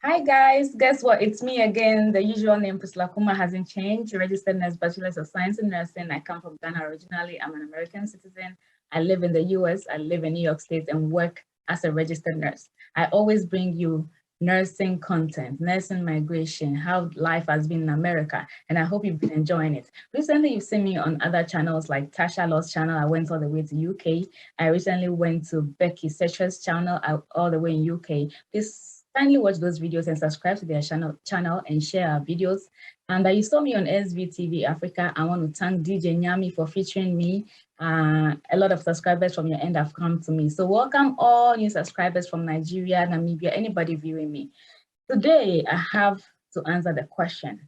Hi guys, guess what? It's me again. The usual name Priscilla Kuma hasn't changed. Registered nurse, Bachelor's of Science in Nursing. I come from Ghana originally. I'm an American citizen. I live in the US. I live in New York State and work as a registered nurse. I always bring you nursing content, nursing migration, how life has been in America, and I hope you've been enjoying it. Recently, you've seen me on other channels like Tasha Law's channel. I went all the way to UK. I recently went to Becky Setra's channel all the way in UK. Please kindly watch those videos and subscribe to their channel and share our videos. And you saw me on SVTV Africa. I want to thank DJ Nyami for featuring me. A lot of subscribers from your end have come to me. So welcome all new subscribers from Nigeria, Namibia, anybody viewing me. Today, I have to answer the question.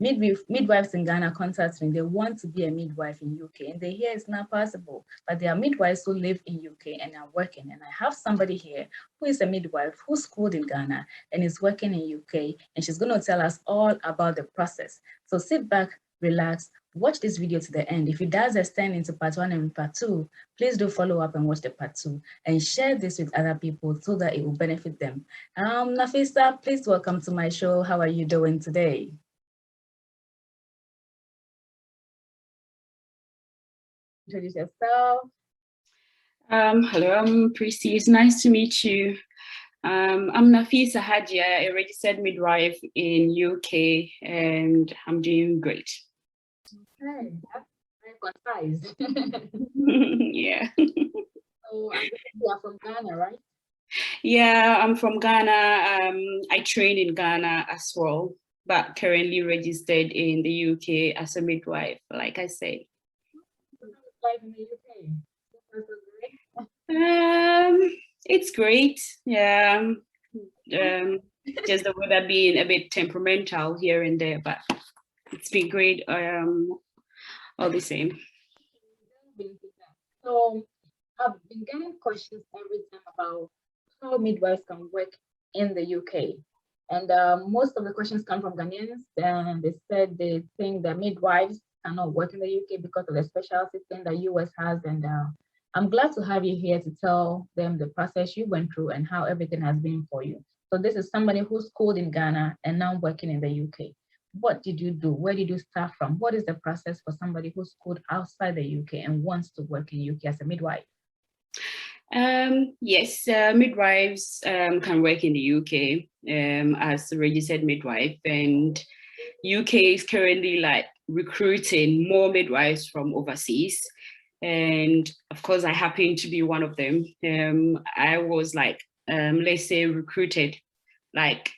Midwives in Ghana contact me. They want to be a midwife in UK and they hear it's not possible, but there are midwives who live in UK and are working. And I have somebody here who is a midwife who's schooled in Ghana and is working in UK, and she's going to tell us all about the process. So sit back, relax, watch this video to the end. If it does extend into part 1 and part 2, please do follow up and watch the part 2 and share this with other people so that it will benefit them. Nafisa, please welcome to my show. How are you doing today? Introduce yourself. Hello, I'm Prissy. It's nice to meet you. I'm Nafisa Hadia, a registered midwife in UK, and I'm doing great. Okay, that's very concise. Yeah. So you are from Ghana, right? Yeah, I'm from Ghana. I trained in Ghana as well, but currently registered in the UK as a midwife, like I said. Life in the UK. It's great. Yeah. Just the weather being a bit temperamental here and there, but it's been great. All the same. So I've been getting questions every time about how midwives can work in the UK. And most of the questions come from Ghanaians, and they said they think that midwives cannot work in the UK because of the special system that US has. And I'm glad to have you here to tell them the process you went through and how everything has been for you. So this is somebody who's schooled in Ghana and now working in the UK. What did you do? Where did you start from? What is the process for somebody who's schooled outside the UK and wants to work in UK as a midwife? Yes, midwives can work in the UK as a registered midwife, and UK is currently like recruiting more midwives from overseas. And of course, I happen to be one of them. I was like, let's say, recruited like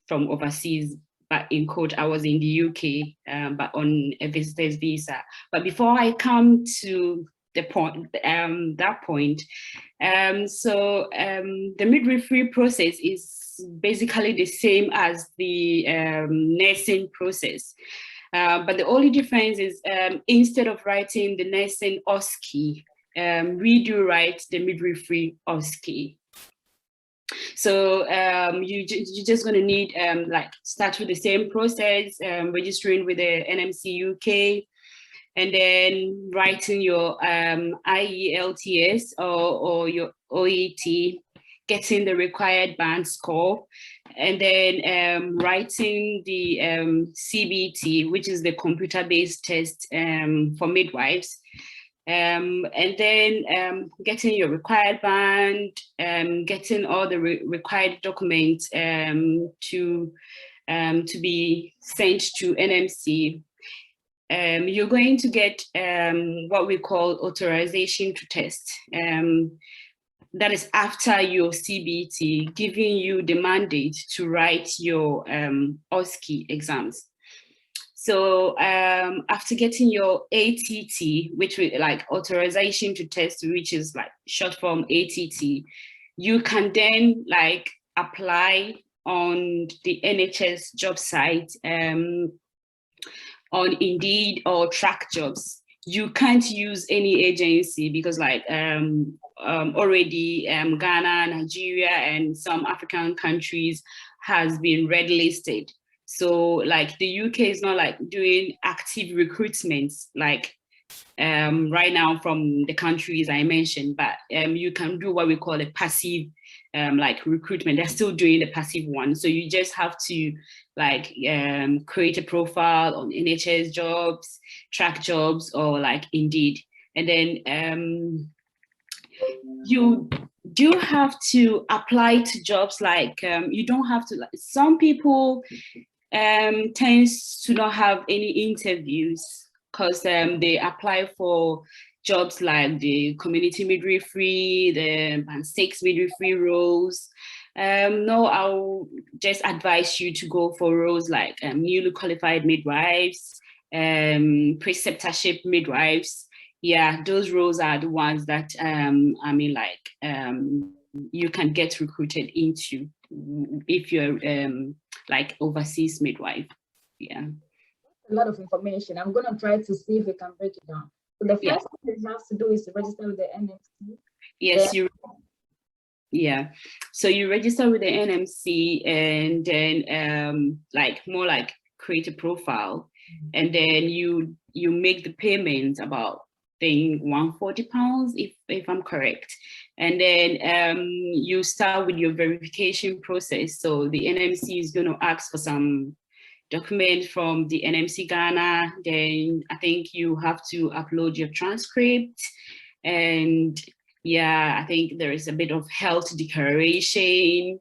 from overseas, but in quote, I was in the UK, but on a visitor's visa. But before I come to the point, that point, the midwifery process is basically the same as the nursing process. But the only difference is instead of writing the nursing OSCE, we do write the midwifery OSCE. So you're just going to need like start with the same process, registering with the NMC UK, and then writing your IELTS or your OET, getting the required band score, and then writing the CBT, which is the computer-based test for midwives. And then getting your required band, getting all the required documents to be sent to NMC. You're going to get what we call authorization to test. That is after your CBT, giving you the mandate to write your OSCE exams. So after getting your ATT, which we like authorization to test, which is like short form ATT, you can then like apply on the NHS job site, on Indeed or Track Jobs. You can't use any agency because like already Ghana, Nigeria, and some African countries has been red listed. So like the UK is not like doing active recruitments like right now from the countries I mentioned, but you can do what we call a passive like recruitment. They're still doing the passive one. So you just have to like create a profile on NHS jobs, track jobs, or like Indeed. And then you do have to apply to jobs like you don't have to, like, some people tends to not have any interviews because they apply for jobs like the community midwifery, the band 6 midwifery roles. No, I'll just advise you to go for roles like newly qualified midwives, preceptorship midwives. Yeah, those roles are the ones that you can get recruited into if you're like overseas midwife. Yeah. A lot of information. I'm gonna try to see if we can break it down. So the first thing you have to do is to register with the NMC. Yes, yeah. So you register with the NMC and then like more like create a profile, and then you make the payment about thing £140 if I'm correct, and then you start with your verification process. So the NMC is going to ask for some document from the NMC Ghana. Then I think you have to upload your transcript, and yeah, I think there is a bit of health declaration.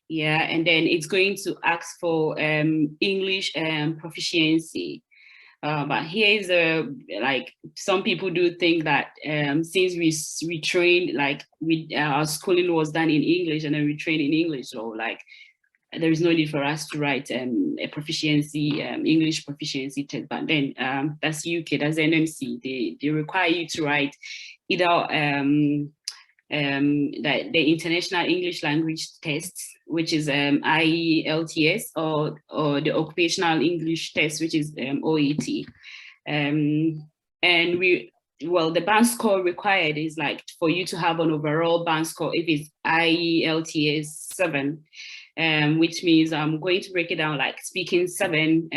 Yeah, and then it's going to ask for English proficiency. But here is like some people do think that since we trained, like our schooling was done in English and then we trained in English, so like there is no need for us to write a proficiency English proficiency test. But then that's UK, that's NMC. They require you to write either the International English Language Test, which is IELTS, or the Occupational English Test, which is OET. And the band score required is like for you to have an overall band score if it's IELTS 7, which means I'm going to break it down like speaking 7,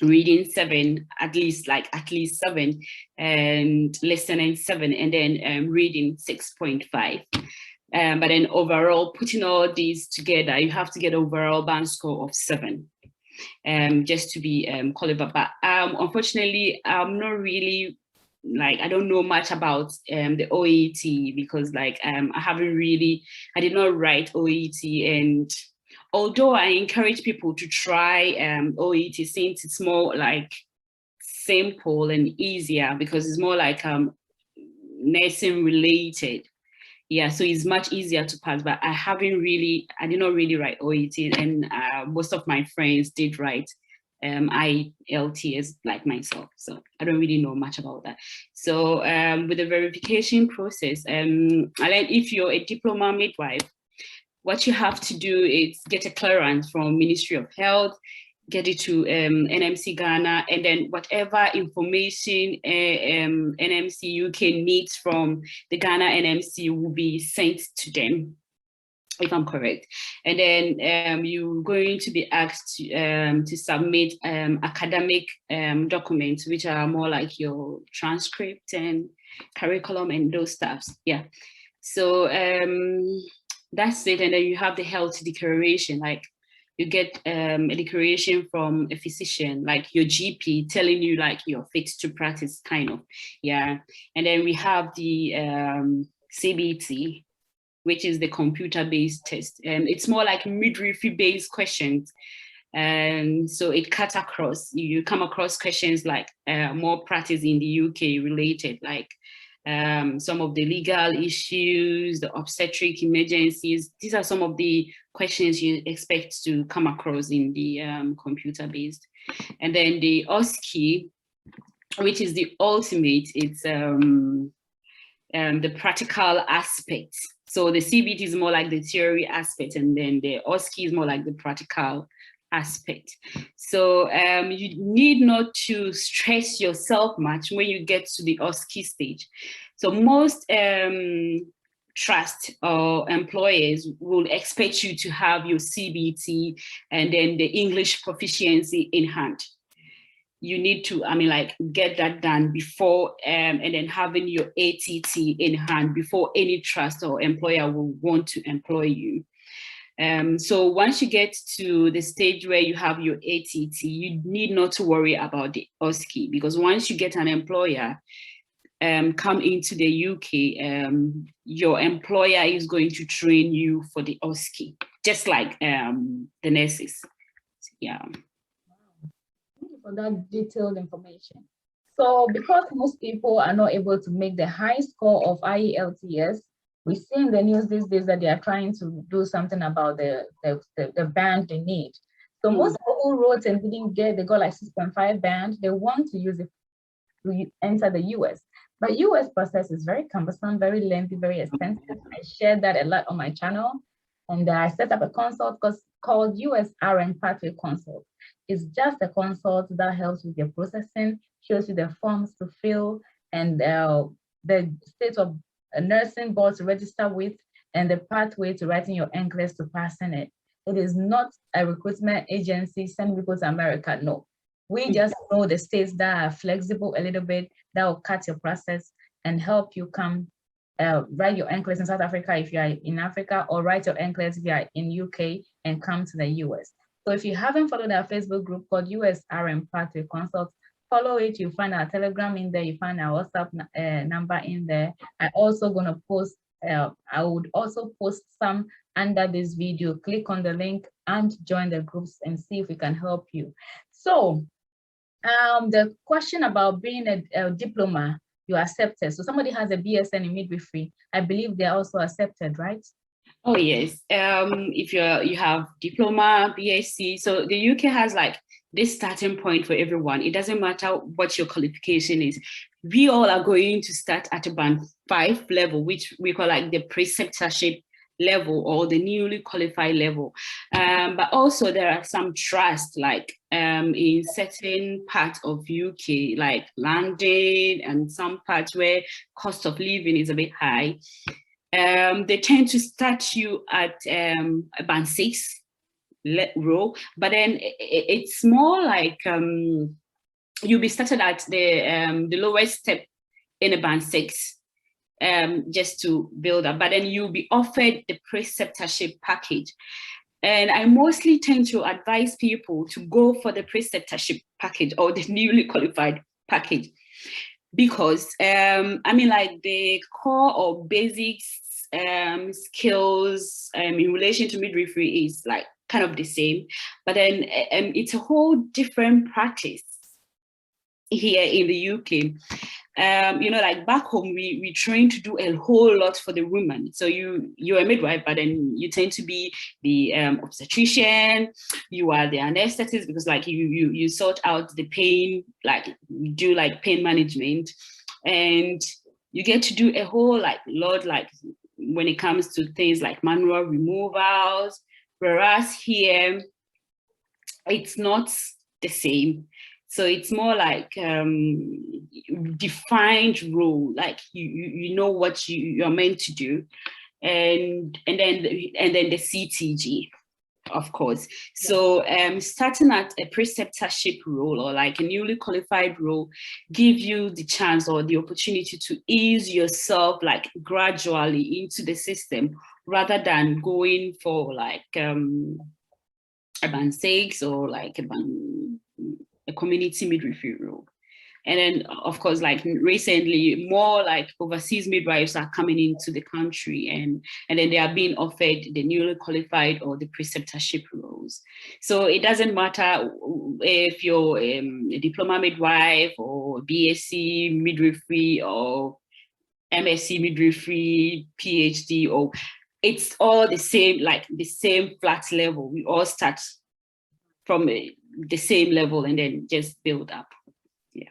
reading 7, at least 7, and listening 7, and then reading 6.5. But then overall, putting all these together, you have to get overall band score of 7, just to be qualified. But unfortunately, I'm not really, I don't know much about the OET because I did not write OET. And although I encourage people to try OET since it's more like simple and easier because it's more like nursing related. Yeah, so it's much easier to pass, but I did not really write OET, and most of my friends did write IELTS like myself, so I don't really know much about that. So with the verification process, I learned if you're a diploma midwife, what you have to do is get a clearance from Ministry of Health, get it to NMC Ghana, and then whatever information NMC UK needs from the Ghana NMC will be sent to them, if I'm correct. And then you're going to be asked to submit academic documents, which are more like your transcript and curriculum and those stuffs. Yeah. So that's it. And then you have the health declaration, like you get a declaration from a physician, like your GP, telling you like you're fit to practice, kind of. Yeah. And then we have the CBT, which is the computer-based test. It's more like midwifery-based questions. And so it cuts across, you come across questions like more practice in the UK related, like some of the legal issues, the obstetric emergencies. These are some of the questions you expect to come across in the computer-based. And then the OSCE, which is the ultimate, it's the practical aspect. So the CBT is more like the theory aspect, and then the OSCE is more like the practical aspect. So you need not to stress yourself much when you get to the OSCE stage. So most trust or employers will expect you to have your CBT and then the English proficiency in hand. you need to, like get that done before, and then having your ATT in hand before any trust or employer will want to employ you. So once you get to the stage where you have your ATT, you need not to worry about the OSCE, because once you get an employer, come into the UK, your employer is going to train you for the OSCE, just like the nurses. Yeah. Thank you for that detailed information. So because most people are not able to make the high score of IELTS, we see in the news these days that they are trying to do something about the band they need. So most people who wrote and didn't get, they got like 6.5 band, they want to use it to enter the US. But US process is very cumbersome, very lengthy, very expensive. I shared that a lot on my channel. And I set up a consult called US RN Pathway Consult. It's just a consult that helps with your processing, shows you the forms to fill, and the state of nursing board to register with, and the pathway to writing your NCLEX to passing it. It is not a recruitment agency sending people to America, no. We just know the states that are flexible a little bit, that will cut your process and help you come write your NCLEX in South Africa if you are in Africa, or write your NCLEX if you are in UK and come to the US. So if you haven't followed our Facebook group called US RN Pathway Consult, follow it. You find our Telegram in there, you find our WhatsApp number in there. I also gonna post, I would also post some under this video. Click on the link and join the groups and see if we can help you. So the question about being a diploma, you accepted. So somebody has a BSN in midwifery, I believe they're also accepted, right? Oh yes. If you have diploma, BSc, so the UK has like this starting point for everyone. It doesn't matter what your qualification is. We all are going to start at a band 5 level, which we call like the preceptorship level or the newly qualified level. But also there are some trusts like in certain parts of UK, like London and some parts where cost of living is a bit high. They tend to start you at a band 6 role, but then it's more like you'll be started at the lowest step in a band 6, just to build up, but then you'll be offered the preceptorship package. And I mostly tend to advise people to go for the preceptorship package or the newly qualified package, because like the core or basics skills in relation to midwifery is like kind of the same, but then it's a whole different practice here in the UK. Like back home, we train to do a whole lot for the woman. So you're a midwife, but then you tend to be the obstetrician, you are the anesthetist, because like you sort out the pain, like do like pain management, and you get to do a whole lot like when it comes to things like manual removals, whereas here it's not the same. So it's more like defined role, like you know what you're meant to do, and then the CTG, of course. So starting at a preceptorship role or like a newly qualified role give you the chance or the opportunity to ease yourself like gradually into the system, rather than going for like a band 6 or like a community midwifery role. And then of course, like recently, more like overseas midwives are coming into the country, and then they are being offered the newly qualified or the preceptorship roles. So it doesn't matter if you're a diploma midwife or BSc midwifery or MSc midwifery, PhD, or it's all the same, like the same flat level. We all start from the same level and then just build up. Yeah.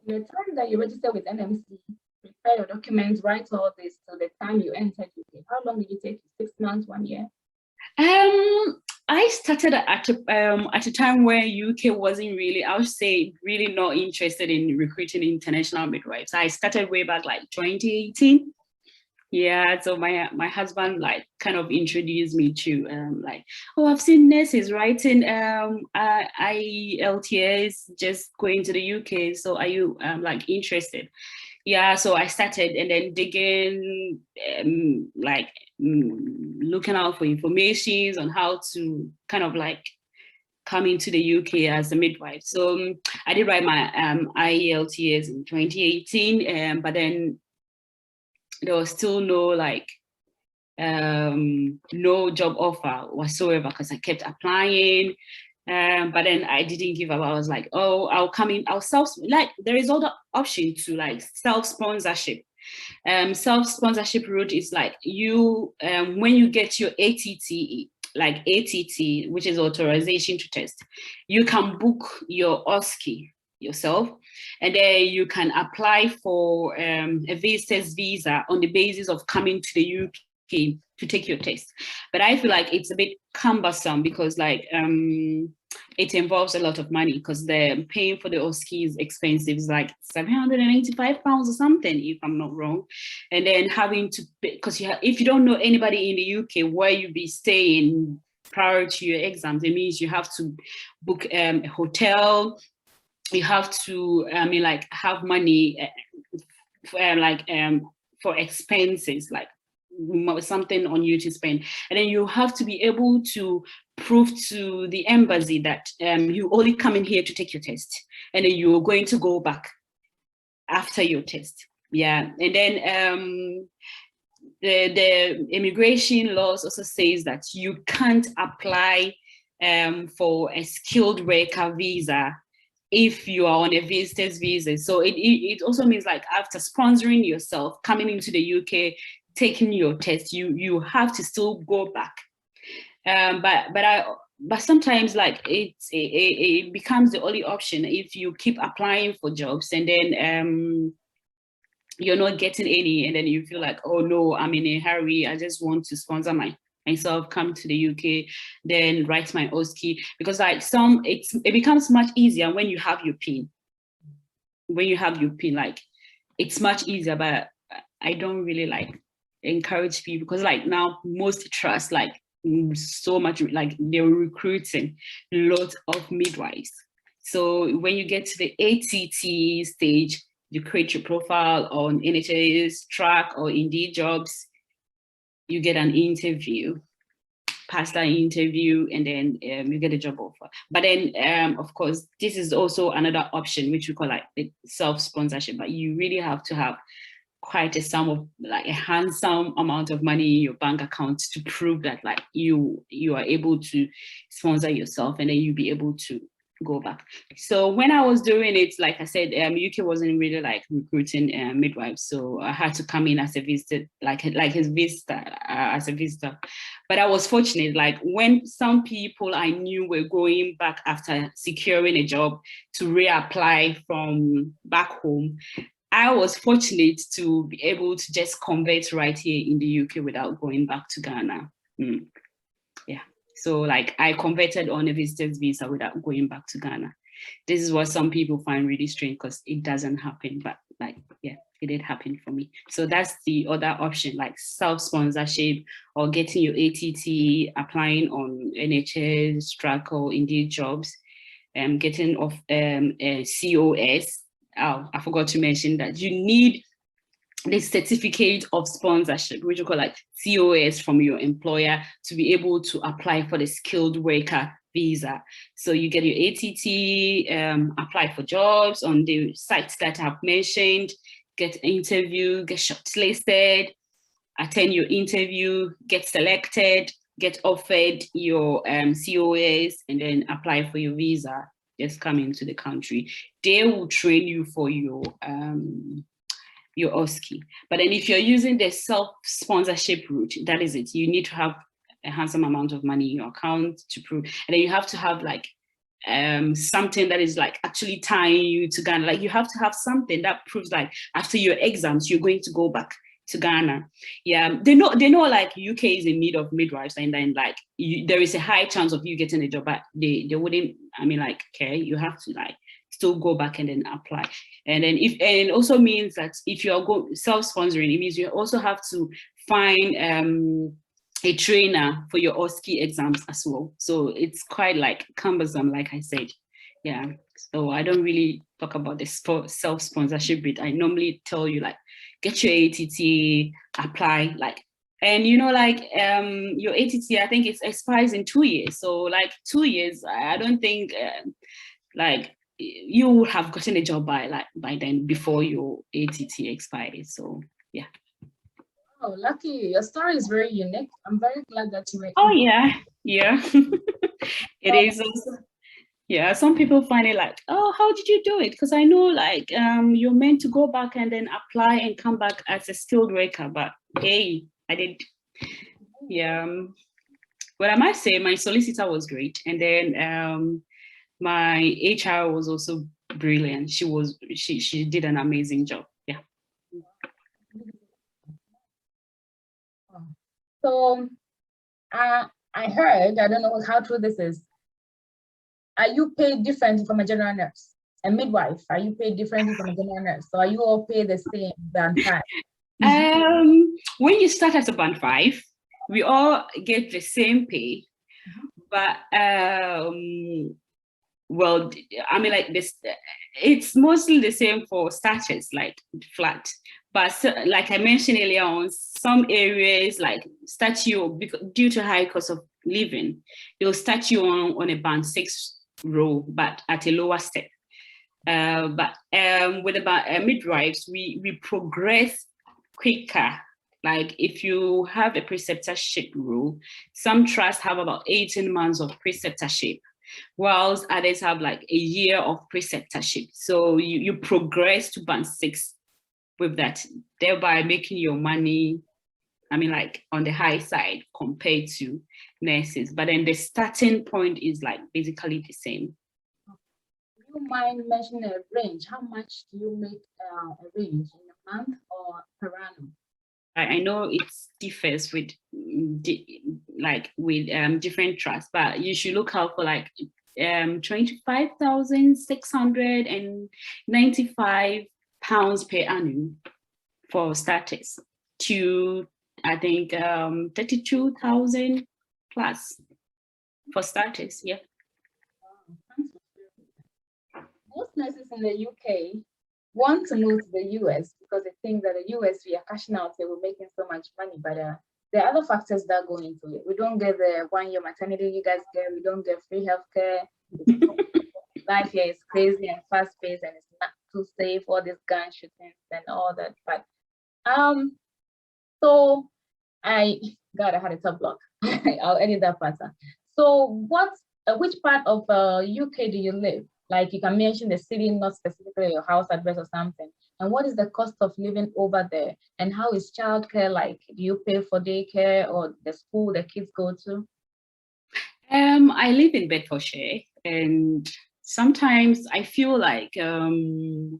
The time that you register with NMC, prepare your documents, write all this till the time you entered UK. How long did it take? 6 months, 1 year? I started at a time where UK wasn't really, I would say, really not interested in recruiting international midwives. I started way back like 2018. Yeah, so my husband like kind of introduced me to like, oh, I've seen nurses writing IELTS just going to the UK. So are you like interested? Yeah, so I started and then digging, like looking out for information on how to kind of like come into the UK as a midwife. So I did write my IELTS in 2018, but then there was still no like no job offer whatsoever because I kept applying. But then I didn't give up. I was like, oh, I'll come in, I'll like there is other option to like self-sponsorship. Self-sponsorship route is like you when you get your ATT, like ATT, which is authorization to test, you can book your OSCE yourself, and then you can apply for a visitor's visa on the basis of coming to the UK to take your test. But I feel like it's a bit cumbersome because like it involves a lot of money because the paying for the OSCE is expensive. It's like £785 or something, if I'm not wrong. And then having to, because if you don't know anybody in the UK where you be staying prior to your exams, it means you have to book a hotel. You have to, I mean, like have money for expenses, like something on you to spend, and then you have to be able to prove to the embassy that you only come in here to take your test, and then you're going to go back after your test. Yeah, and then the immigration laws also says that you can't apply for a skilled worker visa if you are on a visitor's visa. So it also means like after sponsoring yourself, coming into the UK, taking your test, you have to still go back. But sometimes like it becomes the only option if you keep applying for jobs and then you're not getting any, and then you feel like, oh no, I'm in a hurry, I just want to sponsor myself, come to the UK, then write my OSCE, because like it becomes much easier when you have your PIN. When you have your PIN, like it's much easier, but I don't really like encourage people because like now most trust like so much, like they're recruiting lots of midwives. So when you get to the ATT stage, you create your profile on NHS Track or Indeed Jobs, you get an interview, pass that interview, and then you get a job offer. But then, of course, this is also another option, which we call like self-sponsorship, but you really have to have quite a sum of like a handsome amount of money in your bank account to prove that like you are able to sponsor yourself, and then you'll be able to go back. So when I was doing it, like I said, UK wasn't really like recruiting midwives, so I had to come in as a visitor, like as a visitor. But I was fortunate, like when some people I knew were going back after securing a job to reapply from back home, I was fortunate to be able to just convert right here in the UK without going back to Ghana. Yeah. So like I converted on a visitor's visa without going back to Ghana. This is what some people find really strange because it doesn't happen, but like, yeah, it did happen for me. So that's the other option, like self-sponsorship or getting your ATT, applying on NHS Track or Indeed Jobs, getting off a COS. Oh, I forgot to mention that you need the certificate of sponsorship, which we call like COS from your employer, to be able to apply for the skilled worker visa. So you get your ATT, apply for jobs on the sites that I've mentioned, get an interview, get shortlisted, attend your interview, get selected, get offered your COS, and then apply for your visa. Just come into the country. They will train you for your OSCE. But then if you're using the self-sponsorship route, that is it. You need to have a handsome amount of money in your account to prove, and then you have to have like something that is like actually tying you to Ghana. Like you have to have something that proves like after your exams, you're going to go back to Ghana. Yeah, they know like UK is in need of midwives, and then like there is a high chance of you getting a job, but they wouldn't, I mean, like, care. You have to like still go back and then apply. And then and it also means that if you are self-sponsoring, it means you also have to find a trainer for your OSCE exams as well. So it's quite like cumbersome, like I said. Yeah. So I don't really talk about the self-sponsorship bit. I normally tell you like, get your ATT, apply, like, and you know, like your ATT, I think it expires in 2 years. So like 2 years, I don't think like you would have gotten a job by then before your ATT expires. So yeah. Oh, lucky. Your story is very unique. I'm very glad that you were. Oh yeah, yeah. It is also. Yeah, some people find it like, oh, how did you do it? Because I know like you're meant to go back and then apply and come back as a skilled worker, but hey, I did. Yeah. But I might say my solicitor was great, and then my HR was also brilliant. She did an amazing job. Yeah. So I heard, I don't know how true this is. Are you paid differently from a general nurse? A midwife, are you paid differently from a general nurse? So are you all paid the same band 5? When you start as a band 5, we all get the same pay, but well, I mean, like this, it's mostly the same for starters, like flat. But so, like I mentioned earlier on, some areas like start you due to high cost of living, they'll start you on a band 6 role, but at a lower step. But with about midwives, we progress quicker. Like if you have a preceptorship role, some trusts have about 18 months of preceptorship, whilst others have like a year of preceptorship. So you progress to band 6 with that, thereby making your money, I mean, like on the high side compared to nurses. But then the starting point is like basically the same. Do you mind mentioning a range? How much do you make a range in a month or per annum? I know it differs with different trusts, but you should look out for like 25,695 pounds per annum for starters to, I think, 32,000 plus for starters. Yeah. Most nurses in the UK want to move to the US because they think that the US, we are cashing out, they were making so much money, but there are other factors that go into it. We don't get the 1-year maternity you guys get, we don't get free healthcare. Life here is crazy and fast-paced and it's not too safe, all these gun shootings and all that. But so I had a top block. I'll edit that part. So which part of UK do you live? Like you can mention the city, not specifically your house address or something. And what is the cost of living over there? And how is childcare like? Do you pay for daycare or the school the kids go to? I live in Bedfordshire, and sometimes I feel like the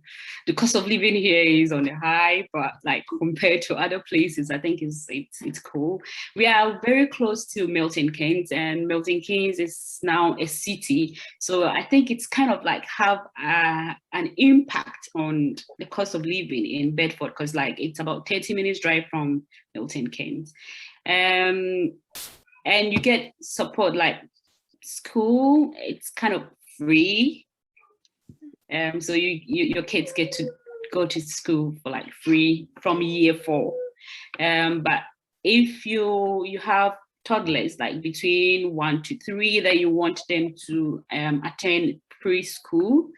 cost of living here is on the high, but like compared to other places, I think it's cool. We are very close to Milton Keynes, and Milton Keynes is now a city. So I think it's kind of like have an impact on the cost of living in Bedford, because like it's about 30 minutes drive from Milton Keynes. And you get support like school, it's kind of free. So your kids get to go to school for like free from year 4. But if you have toddlers like between 1 to 3 that you want them to attend preschool,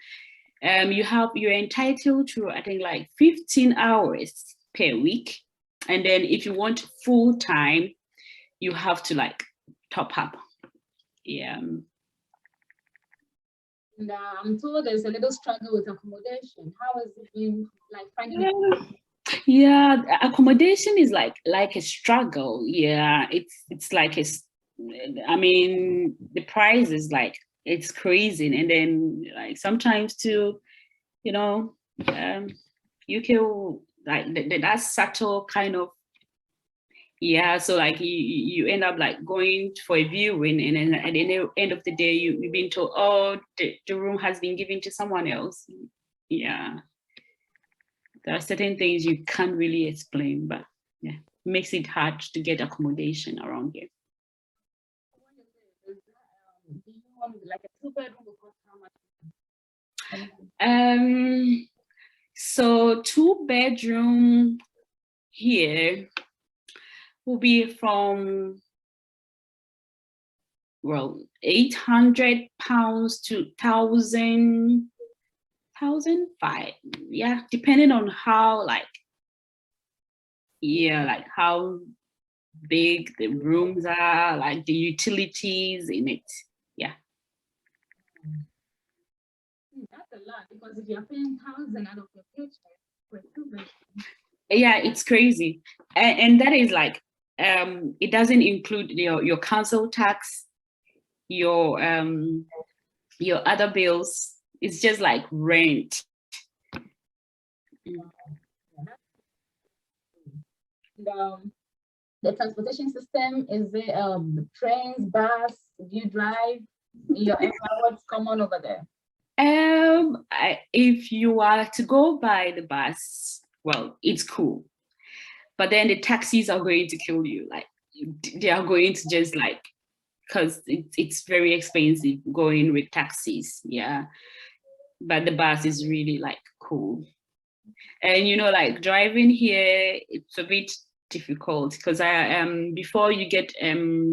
you're entitled to, I think, like 15 hours per week. And then if you want full time, you have to like top up. Yeah. And I'm told there's a little struggle with accommodation. How is it been like finding it? Yeah, accommodation is like a struggle. Yeah, it's like I mean, the price is like, it's crazy. And then like sometimes too, you know, UK like that subtle kind of Yeah, so like you end up like going for a viewing, and then at the end of the day, you've been told, oh, the room has been given to someone else. Yeah, there are certain things you can't really explain, but yeah, it makes it hard to get accommodation around here. Do you want like a 2 bedroom will cost how much? So 2 bedroom here will be from, well, £800 to 1,005. Yeah, depending on how like, yeah, like how big the rooms are, like the utilities in it. Yeah. That's a lot, because if you're paying 1,000 out of your paycheck for 2 bedrooms. Yeah, it's crazy. And that is like, it doesn't include your council tax, your other bills. It's just like rent. The transportation system, is it trains, bus? Do you drive? Your what's common over there? If you are to go by the bus, well, it's cool. But then the taxis are going to kill you. Like, they are going to just like, because it's very expensive going with taxis. Yeah. But the bus is really like cool. And like driving here, it's a bit difficult because before you get a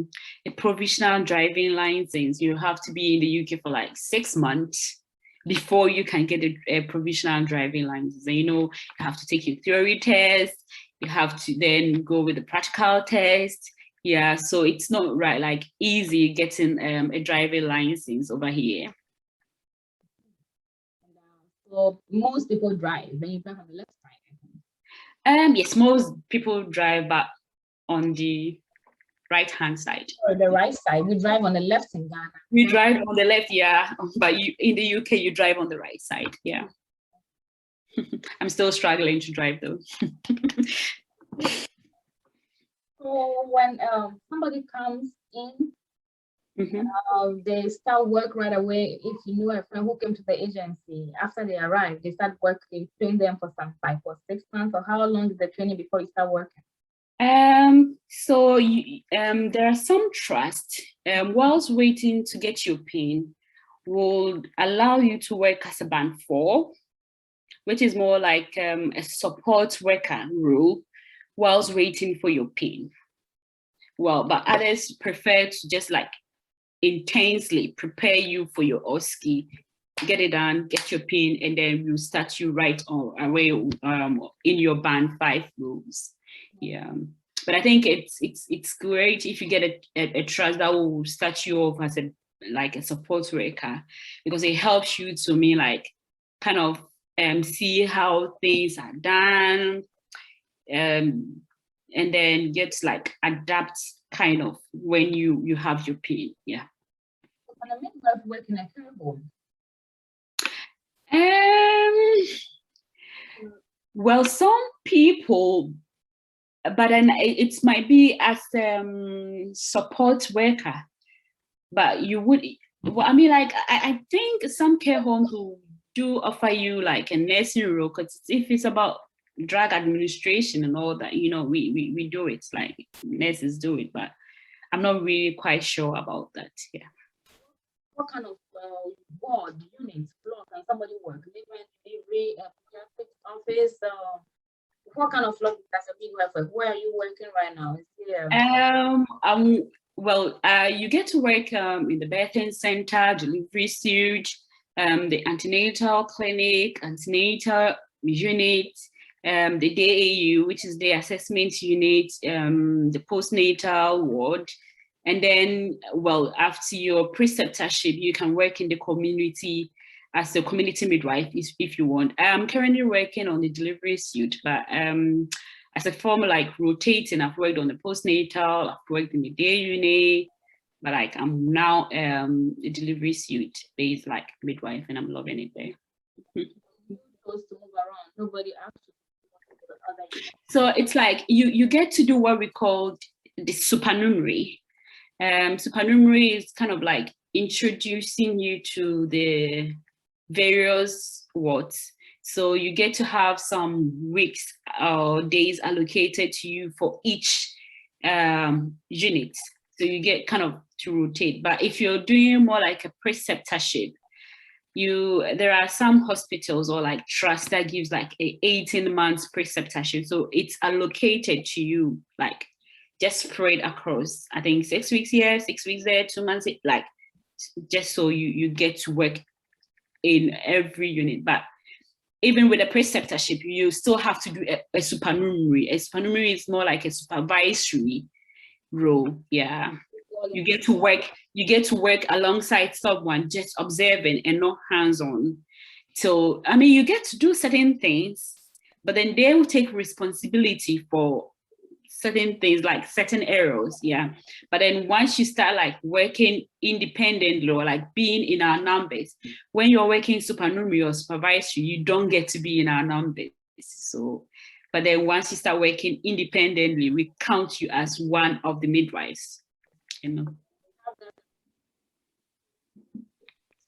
provisional driving license, you have to be in the UK for like 6 months before you can get a provisional driving license. And you have to take your theory test, you have to then go with the practical test. Yeah, so it's not right like easy getting a driving license over here. So most people drive, then you drive on the left side. Yes, most people drive, but on the right-hand side. Or the right side. We drive on the left in Ghana. We drive on the left, yeah, but in the UK, you drive on the right side, yeah. I'm still struggling to drive though. So when somebody comes in, they start work right away. If you know a friend who came to the agency, after they arrive, they start working, train them for some 5 or 6 months, or how long is the training before you start working? So there are some trusts, whilst waiting to get your PIN, will allow you to work as a band 4, which is more like a support worker role, whilst waiting for your PIN. Well, but others prefer to just like intensely prepare you for your OSCE, get it done, get your PIN, and then we'll start you right on away in your band 5 roles. Yeah, but I think it's great if you get a trust that will start you off as a support worker, because it helps you to like kind of see how things are done, and then get like adapt kind of when you have your PIN. Yeah. Can a midwife work in a care home? Well, some people, but then it might be as support worker, but you would, well, I mean, like I think some care homes will do offer you like a nursing role, because if it's about drug administration and all that, we do it, like nurses do it, but I'm not really quite sure about that. Yeah. What kind of ward, units, floor can somebody work? Delivery, pediatric office. What kind of floor does a midwife work? Where are you working right now? Well, you get to work in the birthing center, delivery suite, the antenatal clinic, antenatal unit, the DAU, which is the assessment unit, the postnatal ward. And then, well, after your preceptorship, you can work in the community as a community midwife if you want. I'm currently working on the delivery suite, but as a form like rotating, I've worked on the postnatal, I've worked in the day unit, but like I'm now a delivery suite based like midwife, and I'm loving it there. Supposed to move around. Nobody asked you. So it's like you get to do what we call the supernumerary. Supernumerary is kind of like introducing you to the various wards. So you get to have some weeks or days allocated to you for each unit. So you get kind of to rotate. But if you're doing more like a preceptorship, there are some hospitals or like trusts that gives like a 18 months preceptorship. So it's allocated to you, like just spread across, I think 6 weeks here, 6 weeks there, 2 months, like just so you get to work in every unit. But even with a preceptorship, you still have to do a supernumerary. A supernumerary is more like a supervisory role. Yeah. You get to work alongside someone, just observing and not hands-on. So, I mean, you get to do certain things, but then they will take responsibility for certain things, like certain errors. Yeah. But then once you start like working independently or like being in our numbers, when you're working supernumerary or supervisory, you don't get to be in our numbers. So, but then once you start working independently, we count you as one of the midwives. You know.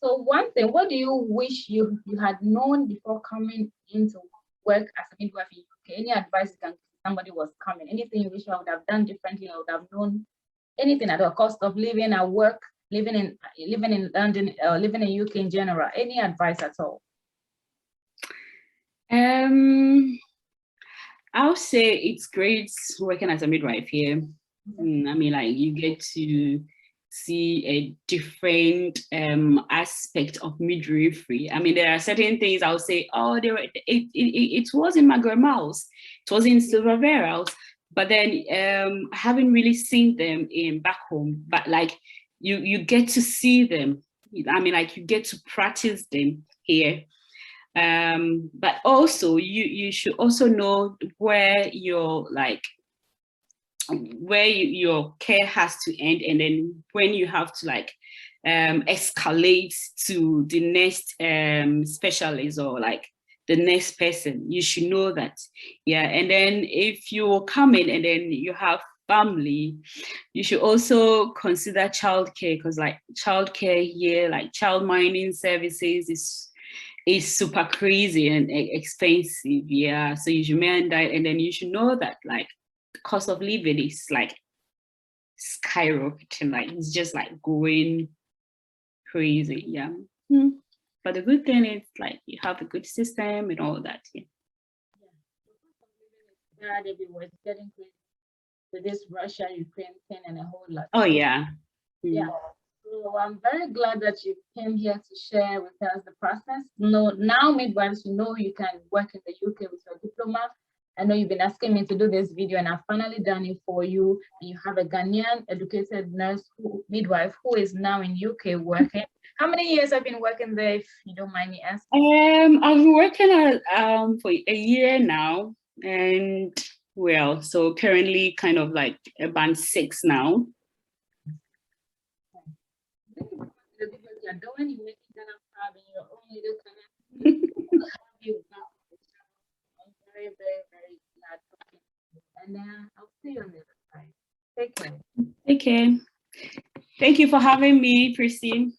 So one thing, what do you wish you had known before coming into work as a midwife in UK? Any advice you can give somebody was coming? Anything you wish I would have done differently? I would have known anything at the cost of living at work, living in London, living in UK in general? Any advice at all? I'll say it's great working as a midwife here. I mean, like you get to see a different aspect of midwifery. I mean, there are certain things I'll say, oh, it was in my grandma's, it was in Silververa's, but then I haven't really seen them in back home. But like you get to see them. I mean, like you get to practice them here. But also you should also know where your care has to end, and then when you have to like escalate to the next specialist or like the next person, you should know that. Yeah. And then if you come in and then you have family, you should also consider childcare, because like childcare here, like child minding services is super crazy and expensive. Yeah. So you should mind that, and then you should know that like cost of living is like skyrocketing, like it's just like going crazy. Yeah. But the good thing is like you have a good system and all that. Yeah. Yeah, everywhere it's getting crazy with this Russia, Ukraine thing and a whole lot. Oh yeah. Yeah. So I'm very glad that you came here to share with us the process. Now midwives, you can work in the UK with your diploma. I know you've been asking me to do this video, and I've finally done it for you. And you have a Ghanaian educated midwife who is now in UK working. How many years have you been working there, if you don't mind me asking? I've been working for a year now, and well, so currently kind of like a band 6 now. The videos you're doing, you're making kind of having your own little kind of I'm very, very, very glad talking to you. And I'll see you on the other side. Take care. Take care. Thank you for having me, Christine.